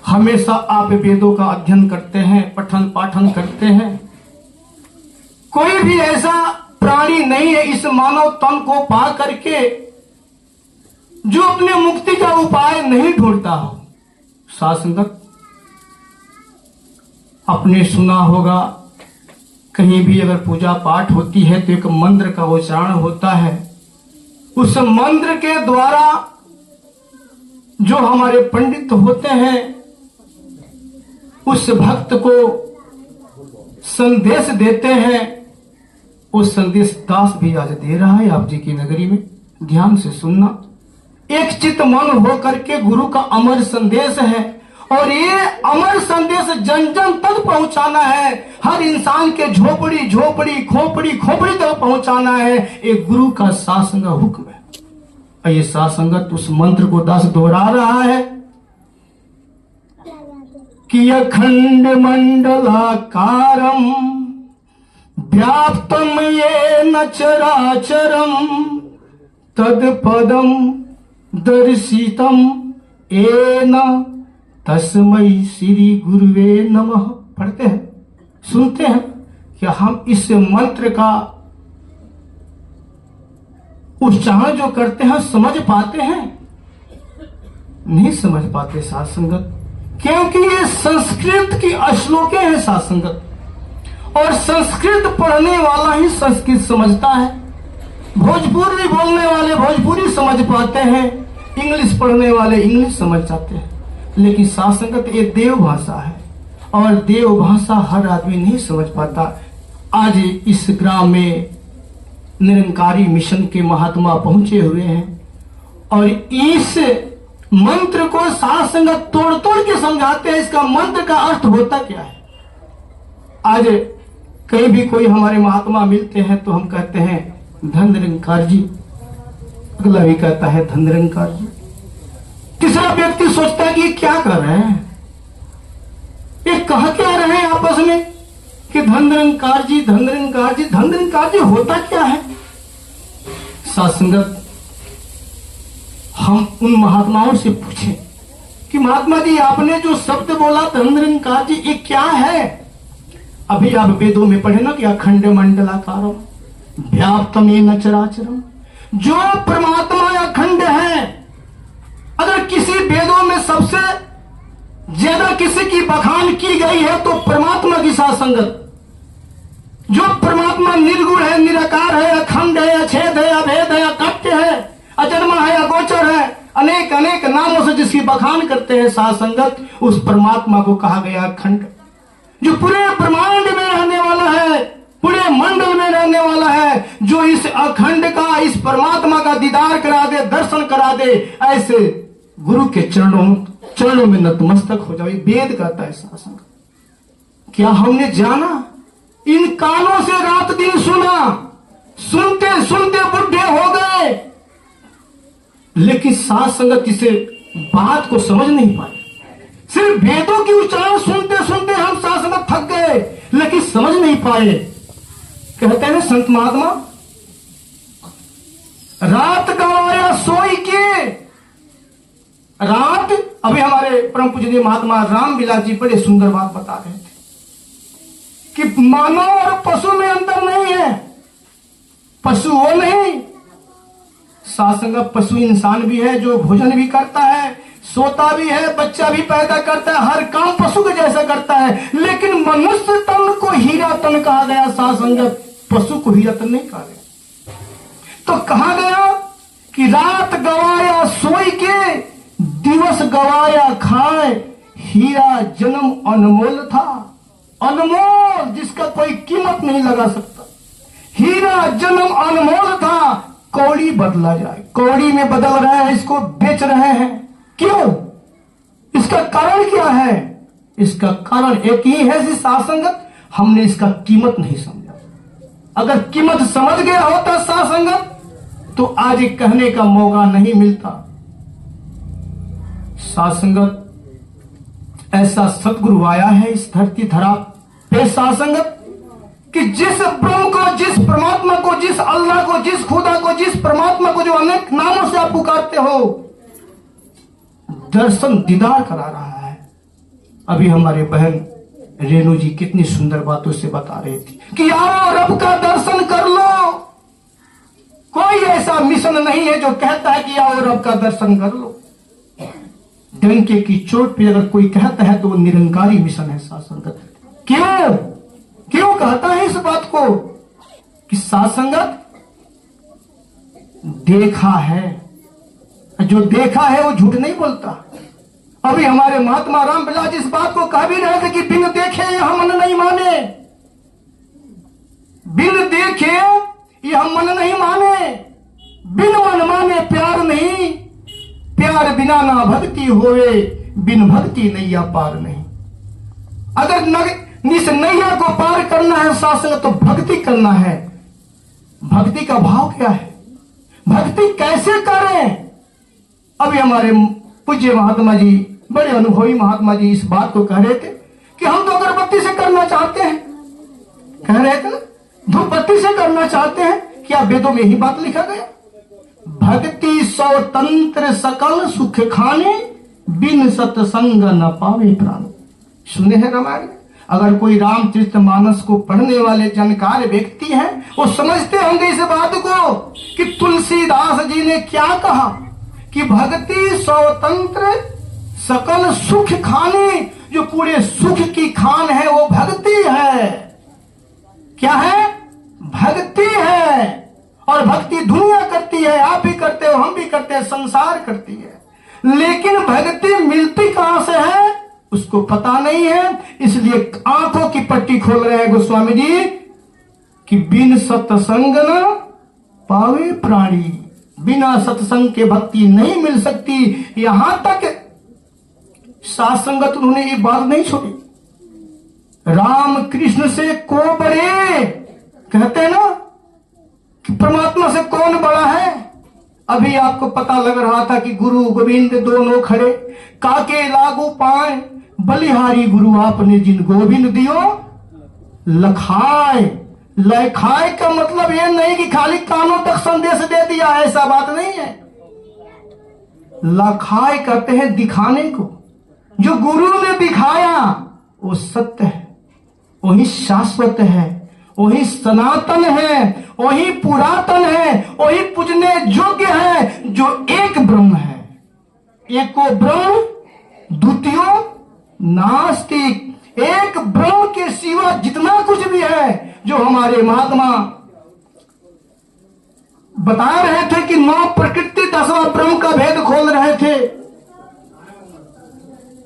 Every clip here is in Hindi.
हमेशा आप वेदों का अध्ययन करते हैं, पठन पाठन करते हैं। कोई भी ऐसा प्राणी नहीं है इस मानव तन को पा करके जो अपने मुक्ति का उपाय नहीं ढूंढता हो। साध संगत, आपने सुना होगा कहीं भी अगर पूजा पाठ होती है तो एक मंत्र का उच्चारण होता है। उस मंत्र के द्वारा जो हमारे पंडित होते हैं उस भक्त को संदेश देते हैं। वो संदेश दास भी आज दे रहा है आप जी की नगरी में। ध्यान से सुनना। एक चित्त मन हो करके गुरु का अमर संदेश है और ये अमर संदेश जन जन तक पहुंचाना है। हर इंसान के झोपड़ी झोपड़ी खोपड़ी खोपड़ी तक पहुंचाना है। एक गुरु का शासन का हुक्म है। और ये साध संगत उस मंत्र को दास दोहरा रहा है कि अखंड मंडलाकारम व्याप्तम येन चराचरम तत्पदम दर्शितम येन तस्मै श्री गुरुवे नमः। पढ़ते हैं, सुनते हैं कि हम इस मंत्र का उच्चारण जो करते हैं समझ पाते हैं? नहीं समझ पाते साध संगत, क्योंकि ये संस्कृत की श्लोकें हैं साध संगत। और संस्कृत पढ़ने वाला ही संस्कृत समझता है। भोजपुरी बोलने वाले भोजपुरी समझ पाते हैं, इंग्लिश पढ़ने वाले इंग्लिश समझ जाते हैं। लेकिन साध संगत ये देव भाषा है और देव भाषा हर आदमी नहीं समझ पाता। आज इस ग्राम में निरंकारी मिशन के महात्मा पहुंचे हुए हैं और इस मंत्र को साध संगत तोड़ तोड़ के समझाते हैं। इसका मंत्र का अर्थ होता क्या है? आज कहीं भी कोई हमारे महात्मा मिलते हैं तो हम कहते हैं धन निरंकार जी, अगला भी कहता है धन निरंकार जी। तीसरा व्यक्ति सोचता है कि ये क्या कर रहे हैं, ये कह क्या रहे हैं आपस में कि धन निरंकार जी धन निरंकार जी। धन निरंकार जी होता क्या है? साध संगत, हम उन महात्माओं से पूछें कि महात्मा जी आपने जो शब्द बोला धन निरंकार जी ये क्या है? अभी आप वेदों में पढ़े ना कि अखंड मंडलाकारम व्याप्तम येन चराचरम। जो परमात्मा अखंड है, अगर किसी वेदों में सबसे ज्यादा किसी की बखान की गई है तो परमात्मा की साध संगत। जो परमात्मा निर्गुण है, निराकार है, अखंड है, अछेद है, अभेद है, अकट्य है, अजन्मा है, अगोचर है, अनेक अनेक नामों से जिसकी बखान करते हैं साध संगत, उस परमात्मा को कहा गया अखंड। जो पूरे ब्रह्मांड में रहने वाला है, पूरे मंडल में रहने वाला है, जो इस अखंड का, इस परमात्मा का दीदार करा दे, दर्शन करा दे, ऐसे गुरु के चरणों में नतमस्तक हो जाए। वेद कहता है साध संगत। क्या हमने जाना? इन कानों से रात दिन सुना, सुनते सुनते बुढ़े हो गए, लेकिन साध संगत इसे बात को समझ नहीं पाए। सिर्फ वेदों की उच्चारण सुनते सुनते हम साध संगत थक गए, लेकिन समझ नहीं पाए। कहते हैं संत महात्मा, रात गवाया सोई के। रात, अभी हमारे परम पूजनीय महात्मा राम विलास जी बड़े सुंदर बात बता रहे थे कि मानव और पशु में अंतर नहीं है। पशु वो नहीं, साध संगत, पशु इंसान भी है जो भोजन भी करता है, सोता भी है, बच्चा भी पैदा करता है, हर काम पशु के जैसा करता है। लेकिन मनुष्य तन को हीरा तन कहा गया साध संगत, पशु को हीरा तन नहीं कहा गया। तो कहा गया कि रात गवाया सोई के, दिवस गवाया खाए, हीरा जन्म अनमोल था। अनमोल, जिसका कोई कीमत नहीं लगा सकता। हीरा जन्म अनमोल था, कौड़ी बदला जाए, कौड़ी में बदल रहे हैं, इसको बेच रहे हैं। क्यों? इसका कारण क्या है? इसका कारण एक ही है जी साध संगत, हमने इसका कीमत नहीं समझा। अगर कीमत समझ गया होता साध संगत तो आज कहने का मौका नहीं मिलता। साध संगत, ऐसा सतगुरु आया है इस धरती धरा पे साध संगत कि जिस ब्रह्म को, जिस परमात्मा को, जिस अल्लाह को, जिस खुदा को, जिस परमात्मा को जो अनेक नामों से आप पुकारते हो, दर्शन दीदार करा रहा है। अभी हमारे बहन रेणु जी कितनी सुंदर बातों से बता रही थी कि आओ रब का दर्शन कर लो। कोई ऐसा मिशन नहीं है जो कहता है कि आओ रब का दर्शन कर लो। डंके की चोट पे अगर कोई कहता है तो वो निरंकारी मिशन है साथ संगत। क्यों क्यों कहता है इस बात को कि साथ संगत देखा है, जो देखा है वो झूठ नहीं बोलता। अभी हमारे महात्मा रामविलास इस बात को कह भी रहे थे कि बिन देखे यह मन नहीं माने, बिन देखे यह मन नहीं माने, बिन मन माने प्यार नहीं, प्यार बिना ना भक्ति होवे, बिन भक्ति नैया पार नहीं। अगर इस नैया को पार करना है शासन तो भक्ति करना है। भक्ति का भाव क्या है, भक्ति कैसे करें। अभी हमारे पूज्य महात्मा जी, बड़े अनुभवी महात्मा जी इस बात को कह रहे थे कि हम तो अगरबत्ती से करना चाहते हैं, कह रहे थे ना, धूप बत्ती से करना चाहते हैं। क्या वेदों में यही बात लिखा गया? भक्ति स्वतंत्र सकल सुख खाने, बिन सत्संग न पावे प्राण। सुने हैं रामायण? अगर कोई रामचरितमानस को पढ़ने वाले जानकार व्यक्ति हैं, वो समझते होंगे इस बात को कि तुलसीदास जी ने क्या कहा कि भक्ति स्वतंत्र सकल सुख खाने। जो पूरे सुख की खान है वो भक्ति है। क्या है? भक्ति है। और भक्ति दुनिया करती है, आप भी करते हो, हम भी करते हैं, संसार करती है। लेकिन भक्ति मिलती कहां से है उसको पता नहीं है। इसलिए आंखों की पट्टी खोल रहे हैं गोस्वामी जी कि बिन सत्संग न पावे प्राणी। बिना सत्संग के भक्ति नहीं मिल सकती। यहां तक साथ संगत उन्होंने ये बात नहीं छोड़ी। राम कृष्ण से को बड़े कहते हैं ना कि परमात्मा से कौन बड़ा है। अभी आपको पता लग रहा था कि गुरु गोविंद दोनों खड़े, काके लागू पाए, बलिहारी गुरु आपने जिन गोविंद दियो लखाए। लखाए का मतलब ये नहीं कि खाली कानों तक संदेश दे दिया, ऐसा बात नहीं है। लखाए कहते हैं दिखाने को। जो गुरु ने दिखाया वो सत्य है, वही शाश्वत है, वही सनातन है, वही पुरातन है, वही पूजने योग्य है, जो एक ब्रह्म है। एको ब्रह्म द्वितीयो नास्तिक। एक ब्रह्म के सिवा जितना कुछ भी है, जो हमारे महात्मा बता रहे थे कि 9 प्रकृति 10वां ब्रह्म का भेद खोल रहे थे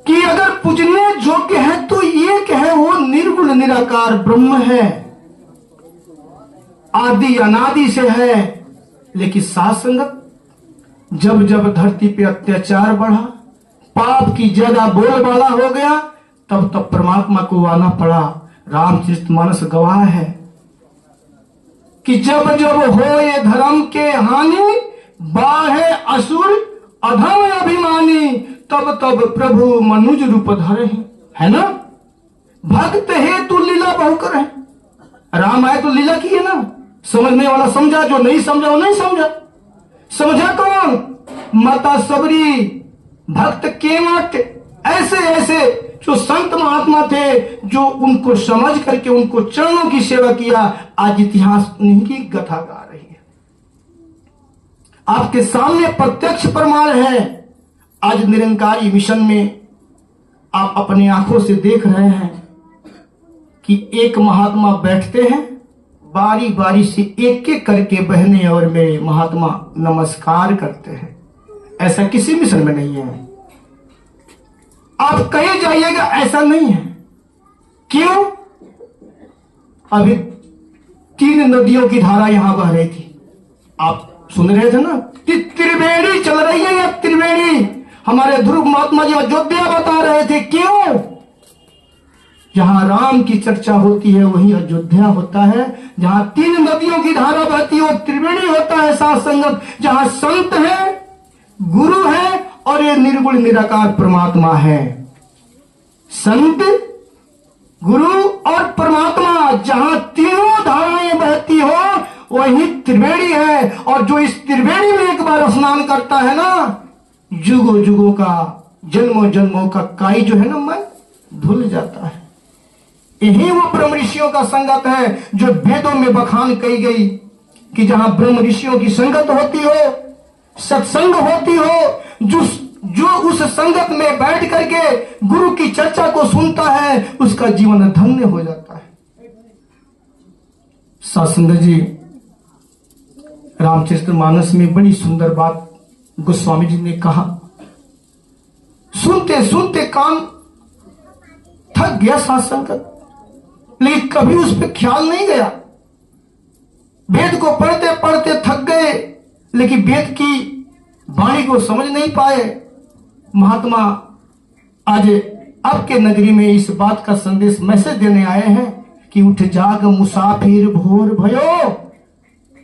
कि अगर पूजने योग्य है तो एक है, वो निर्गुण निराकार ब्रह्म है, आदि अनादि से है। लेकिन साथ संगत जब जब धरती पे अत्याचार बढ़ा, पाप की ज्यादा बोलबाला हो गया, तब तब परमात्मा को आना पड़ा। रामचरितमानस गवाह है कि जब जब हो ये धर्म के हानि, बाढ़े असुर अधम अभिमानी, तब तब प्रभु मनुज रूप धरे। है ना? भक्त है तो लीला बहु करे। राम आए तो लीला की है ना। समझने वाला समझा, जो नहीं समझा वो नहीं समझा। समझा कौन? माता सबरी, भक्त केवट, ऐसे ऐसे जो संत महात्मा थे, जो उनको समझ करके उनको चरणों की सेवा किया। आज इतिहास उन्हीं की गाथा गा रही है। आपके सामने प्रत्यक्ष प्रमाण है। आज निरंकारी मिशन में आप अपनी आंखों से देख रहे हैं कि एक महात्मा बैठते हैं, बारी बारी से एक एक करके बहने और मेरे महात्मा नमस्कार करते हैं। ऐसा किसी मिशन में नहीं है। आप कहीं जाइएगा ऐसा नहीं है। क्यों? अभी 3 नदियों की धारा यहां बह रही थी, आप सुन रहे थे ना कि त्रिवेणी चल रही है। या त्रिवेणी हमारे ध्रुव महात्मा जी अयोध्या बता रहे थे। क्यों? जहां राम की चर्चा होती है वहीं अयोध्या होता है। जहां 3 नदियों की धारा बहती है वो त्रिवेणी होता है। साथ संगत जहां संत है, गुरु है और ये निर्गुण निराकार परमात्मा है। संत, गुरु और परमात्मा, जहां तीनों धाराएं बहती हो वही त्रिवेणी है। और जो इस त्रिवेणी में एक बार स्नान करता है ना, जुगों जुगों का, जन्मों जन्मों का काई जो है ना, मैं धुल जाता है। यही वो ब्रह्म ऋषियों का संगत है जो वेदों में बखान कही गई कि जहां ब्रह्म ऋषियों की संगत होती हो, सत्संग होती हो, जो उस संगत में बैठ करके गुरु की चर्चा को सुनता है उसका जीवन धन्य हो जाता है। सासंग जी रामचरितमानस में बड़ी सुंदर बात गोस्वामी जी ने कहा। सुनते सुनते कान थक गया सासंगत, लेकिन कभी उस पर ख्याल नहीं गया। वेद को पढ़ते पढ़ते थक गए, लेकिन वेद की वाणी को समझ नहीं पाए। महात्मा आज आपके नगरी में इस बात का संदेश मैसेज देने आए हैं कि उठ जाग मुसाफिर भोर भयो।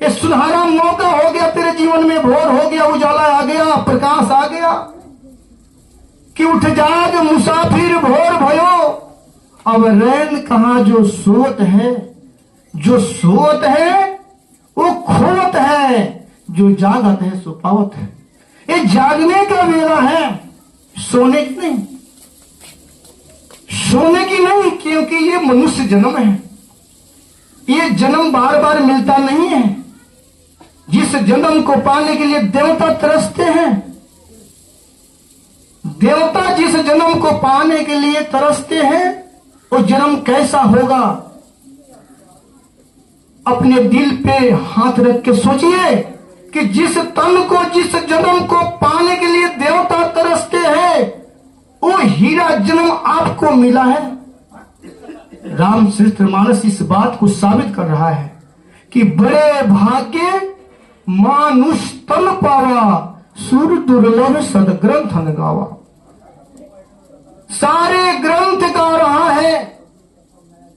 ये सुनहरा मौका हो गया तेरे जीवन में, भोर हो गया, उजाला आ गया, प्रकाश आ गया कि उठ जाग मुसाफिर भोर भयो। अब रैन कहां जो सोत है, जो सोत है वो खोत है, जो जागत है सो पावत है। ये जागने का वेला है, सोने की नहीं, सोने की नहीं, क्योंकि ये मनुष्य जन्म है। ये जन्म बार बार मिलता नहीं है। जिस जन्म को पाने के लिए देवता तरसते हैं, देवता जिस जन्म को पाने के लिए तरसते हैं वो जन्म कैसा होगा? अपने दिल पे हाथ रख के सोचिए कि जिस तन को, जिस जन्म को पाने के लिए देवता तरसते हैं वो हीरा जन्म आपको मिला है। रामचरितमानस इस बात को साबित कर रहा है कि बड़े भाग्य मानुष तन पावा, सुर दुर्लभ सदग्रंथ गावा। सारे ग्रंथ गा रहा है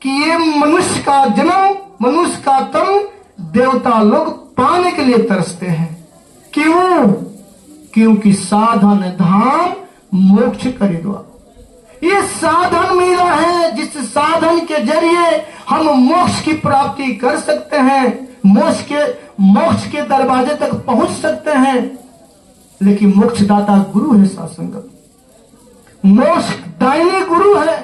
कि ये मनुष्य का जन्म, मनुष्य का तन देवता लोग पाने के लिए तरसते हैं। क्यों? क्योंकि साधन धाम मोक्ष करेगा। ये साधन मिला है जिस साधन के जरिए हम मोक्ष की प्राप्ति कर सकते हैं, मोक्ष के दरवाजे तक पहुंच सकते हैं। लेकिन मोक्षदाता गुरु है सासंगत, मोक्ष दायनी गुरु है।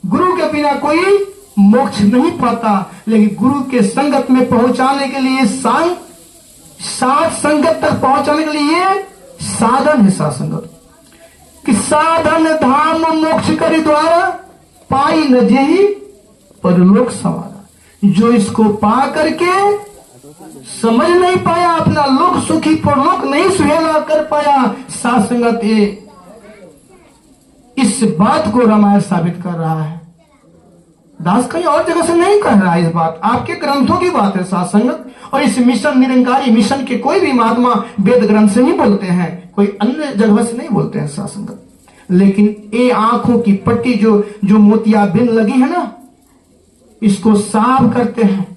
गुरु के बिना कोई मोक्ष नहीं पाता, लेकिन गुरु के संगत में पहुंचाने के लिए साथ संगत तक पहुंचाने के लिए साधन है सासंगत। कि साधन धाम मोक्ष करी द्वारा पाई न जेहि परलोक सवारा। जो इसको पा करके समझ नहीं पाया, अपना लोक सुखी परलोक नहीं सुहेला कर पाया, सासंगत ये इस बात को रामायण साबित कर रहा है। दास कहीं और जगह से नहीं कह रहा है इस बात, आपके ग्रंथों की बात है सासंगत। और इस मिशन, निरंकारी मिशन के कोई भी महात्मा वेद ग्रंथ से ही बोलते हैं, कोई अन्य जगह से नहीं बोलते हैं सासंगत। लेकिन ये आंखों की पट्टी जो मोतियाबिंद लगी है ना, इसको साफ करते हैं।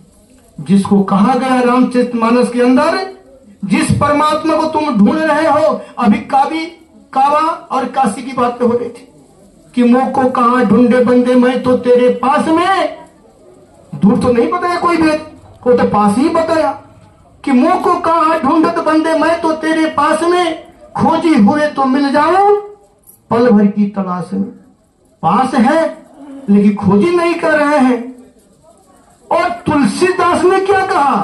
जिसको कहा गया रामचरितमानस के अंदर, जिस परमात्मा को तुम ढूंढ रहे हो, अभी कावा और काशी की बात हो रही थी कि मुंह को कहां ढूंढे बंदे, मैं तो तेरे पास में। दूर तो नहीं बताया कोई भेद, वो तो पास ही बताया कि मुंह को कहां ढूंढत बंदे, मैं तो तेरे पास में। खोजी हुए तो मिल जाऊं पल भर की तलाश में। पास है लेकिन खोजी नहीं कर रहे हैं। और तुलसीदास ने क्या कहा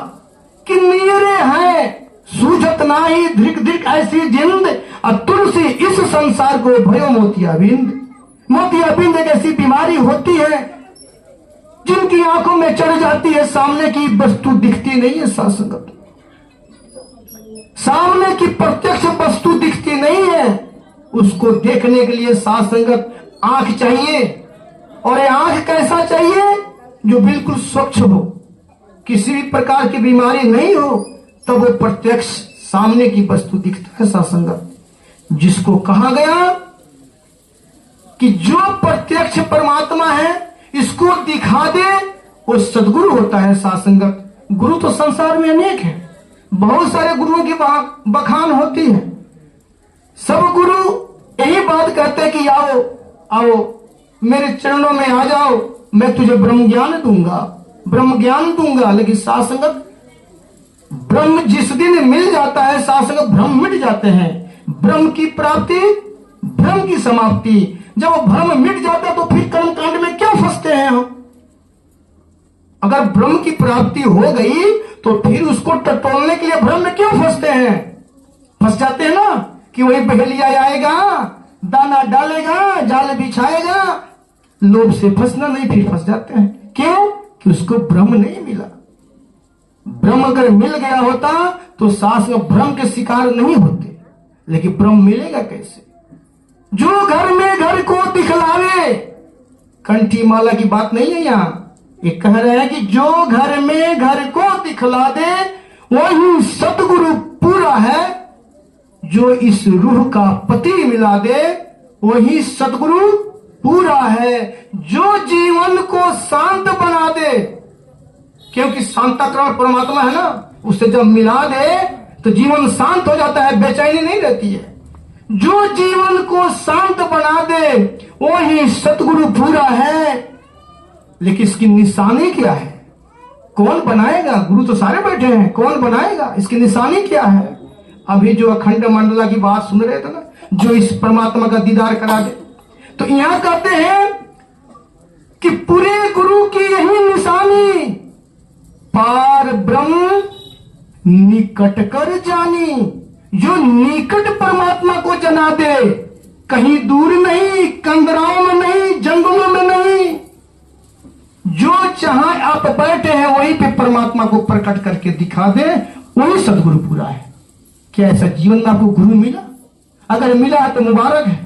कि नीरे है सूझत नाही धृक धृक ऐसी जिंद, और तुलसी इस संसार को भयो मोतियाबिंद। मोतियाबिंद एक ऐसी बीमारी होती है जिनकी आंखों में चढ़ जाती है, सामने की वस्तु दिखती नहीं है सासंगत। सामने की प्रत्यक्ष वस्तु दिखती नहीं है, उसको देखने के लिए सासंगत आंख चाहिए। और ये आंख कैसा चाहिए? जो बिल्कुल स्वच्छ हो, किसी भी प्रकार की बीमारी नहीं हो, तब वो प्रत्यक्ष सामने की वस्तु दिखता है सासंगत। जिसको कहा गया कि जो प्रत्यक्ष परमात्मा है इसको दिखा दे, वो सदगुरु होता है सासंगत। गुरु तो संसार में अनेक है, बहुत सारे गुरुओं की बखान होती है। सब गुरु यही बात कहते हैं कि आओ आओ मेरे चरणों में आ जाओ, मैं तुझे ब्रह्म ज्ञान दूंगा, ब्रह्म ज्ञान दूंगा। लेकिन सासंगत ब्रह्म जिस दिन मिल जाता है सासंगत, भ्रम मिट जाते हैं। ब्रह्म की प्राप्ति, भ्रम की समाप्ति। जब भ्रम मिट जाता है तो फिर अगर ब्रह्म की प्राप्ति हो गई तो फिर उसको टटोलने के लिए भ्रम में क्यों फंसते हैं? फंस जाते हैं ना कि वही बहेलिया आएगा, दाना डालेगा, जाल बिछाएगा, लोभ से फंसना नहीं, फिर फंस जाते हैं। क्यों? कि उसको ब्रह्म नहीं मिला। ब्रह्म अगर मिल गया होता तो सास में भ्रम के शिकार नहीं होते, लेकिन ब्रह्म मिलेगा कैसे? जो घर में घर को दिखलावे, कंठी माला की बात नहीं है यहाँ, ये कह रहे हैं कि जो घर में घर को दिखला दे वही सतगुरु पूरा है। जो इस रूह का पति मिला दे वही सतगुरु पूरा है। जो जीवन को शांत बना दे, क्योंकि शांताकरण परमात्मा है ना, उससे जब मिला दे तो जीवन शांत हो जाता है, बेचैनी नहीं रहती है। जो जीवन को शांत बना दे वही सतगुरु पूरा है। लेकिन इसकी निशानी क्या है? कौन बनाएगा? गुरु तो सारे बैठे हैं, कौन बनाएगा? इसकी निशानी क्या है? अभी जो अखंड मंडला की बात सुन रहे थे ना, जो इस परमात्मा का दीदार करा दे, तो यहां कहते हैं कि पूरे गुरु की यही निशानी, पार ब्रह्म निकट कर जानी। जो निकट परमात्मा को जना दे, कहीं दूर नहीं, कंदराओं में नहीं, जंगलों में नहीं, जो जहां आप बैठे हैं वहीं पे परमात्मा को प्रकट करके दिखा दे, वही सदगुरु पूरा है। क्या ऐसा जीवन में आपको गुरु मिला? अगर मिला है तो मुबारक है,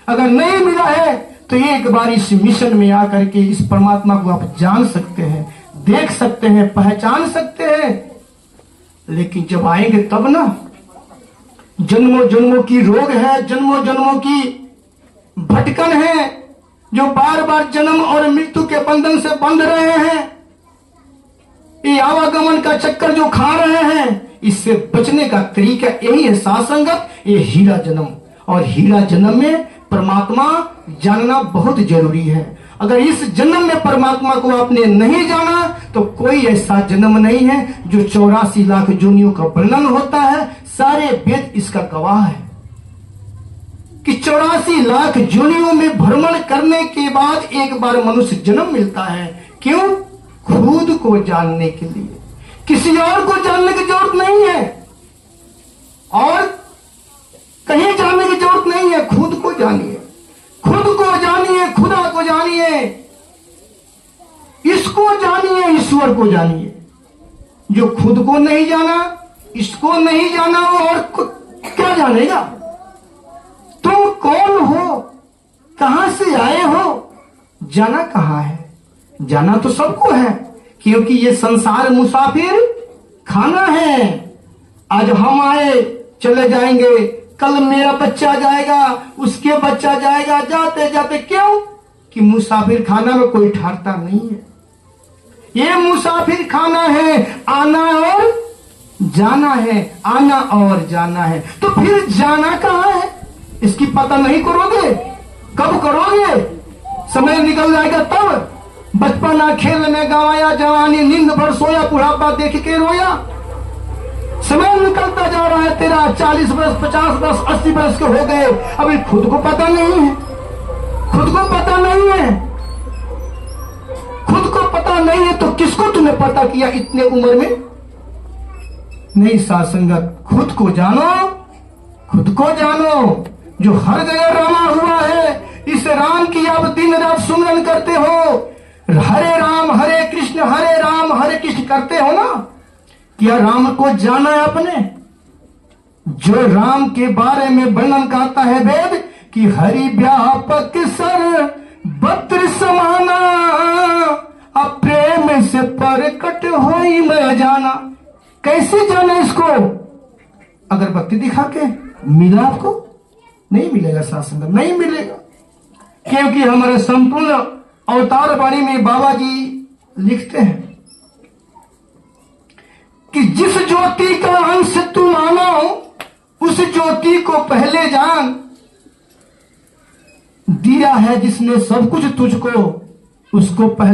अगर नहीं मिला है तो एक बार इस मिशन में आकर के इस परमात्मा को आप जान सकते हैं, देख सकते हैं, पहचान सकते हैं। लेकिन जब आएंगे तब ना, जन्मों जन्मों की रोग है, जन्मों जन्मों की भटकन है, जो बार बार जन्म और मृत्यु के बंधन से बंध रहे हैं, ये आवागमन का चक्कर जो खा रहे हैं, इससे बचने का तरीका यही है साथ संगत, ये हीरा जन्म। और हीरा जन्म में परमात्मा जानना बहुत जरूरी है। अगर इस जन्म में परमात्मा को आपने नहीं जाना तो कोई ऐसा जन्म नहीं है। जो 84 लाख योनियों का वर्णन होता है, सारे वेद इसका गवाह है कि 84 लाख योनियों में भ्रमण करने के बाद एक बार मनुष्य जन्म मिलता है। क्यों? खुद को जानने के लिए, किसी और को जानने की जरूरत नहीं है और कहीं जानने की जरूरत नहीं है। खुद को जानिए, खुद को जानिए, खुदा को जानिए, इसको जानिए, ईश्वर को जानिए। जो खुद को नहीं जाना, इसको नहीं जाना, वो और क्या जानेगा? तुम कौन हो? कहां से आए हो? जाना कहां है? जाना तो सबको है, क्योंकि ये संसार मुसाफिर खाना है। आज हम आए, चले जाएंगे, कल मेरा बच्चा जाएगा, उसके बच्चा जाएगा, जाते जाते। क्यों? कि मुसाफिर खाना में कोई ठहरता नहीं है। ये मुसाफिर खाना है, आना और जाना है, आना और जाना है। तो फिर जाना कहां है? इसकी पता नहीं करोगे? कब करोगे? समय निकल जाएगा तब। बचपना खेल में गवाया, जवानी नींद भर सोया, बुढ़ापा देख के रोया। समय निकलता जा रहा है तेरा, 40 वर्ष, 50 वर्ष, 80 वर्ष के हो गए, अभी खुद को पता नहीं है। खुद को पता नहीं है, खुद को पता नहीं है तो किसको तूने पता किया इतने उम्र में? नहीं साथ संगत, खुद को जानो, खुद को जानो। जो हर जगह रमा हुआ है, इस राम की आप दिन रात सुमरन करते हो, हरे राम हरे कृष्ण करते हो ना, क्या राम को जाना है आपने? जो राम के बारे में वर्णन करता है वेद कि हरि व्यापक सर बद्र समाना, अब प्रेम से परकट होई मैं जाना। कैसे जाना इसको? अगरबत्ती दिखा के मिला आपको? नहीं मिलेगा साथ संगत, नहीं मिलेगा। क्योंकि हमारे संपूर्ण अवतार वाणी में बाबा जी लिखते हैं कि जिस ज्योति का अंश तू मानो, उस ज्योति को पहले जान। दिया है जिसने सब कुछ तुझको, उसको पहले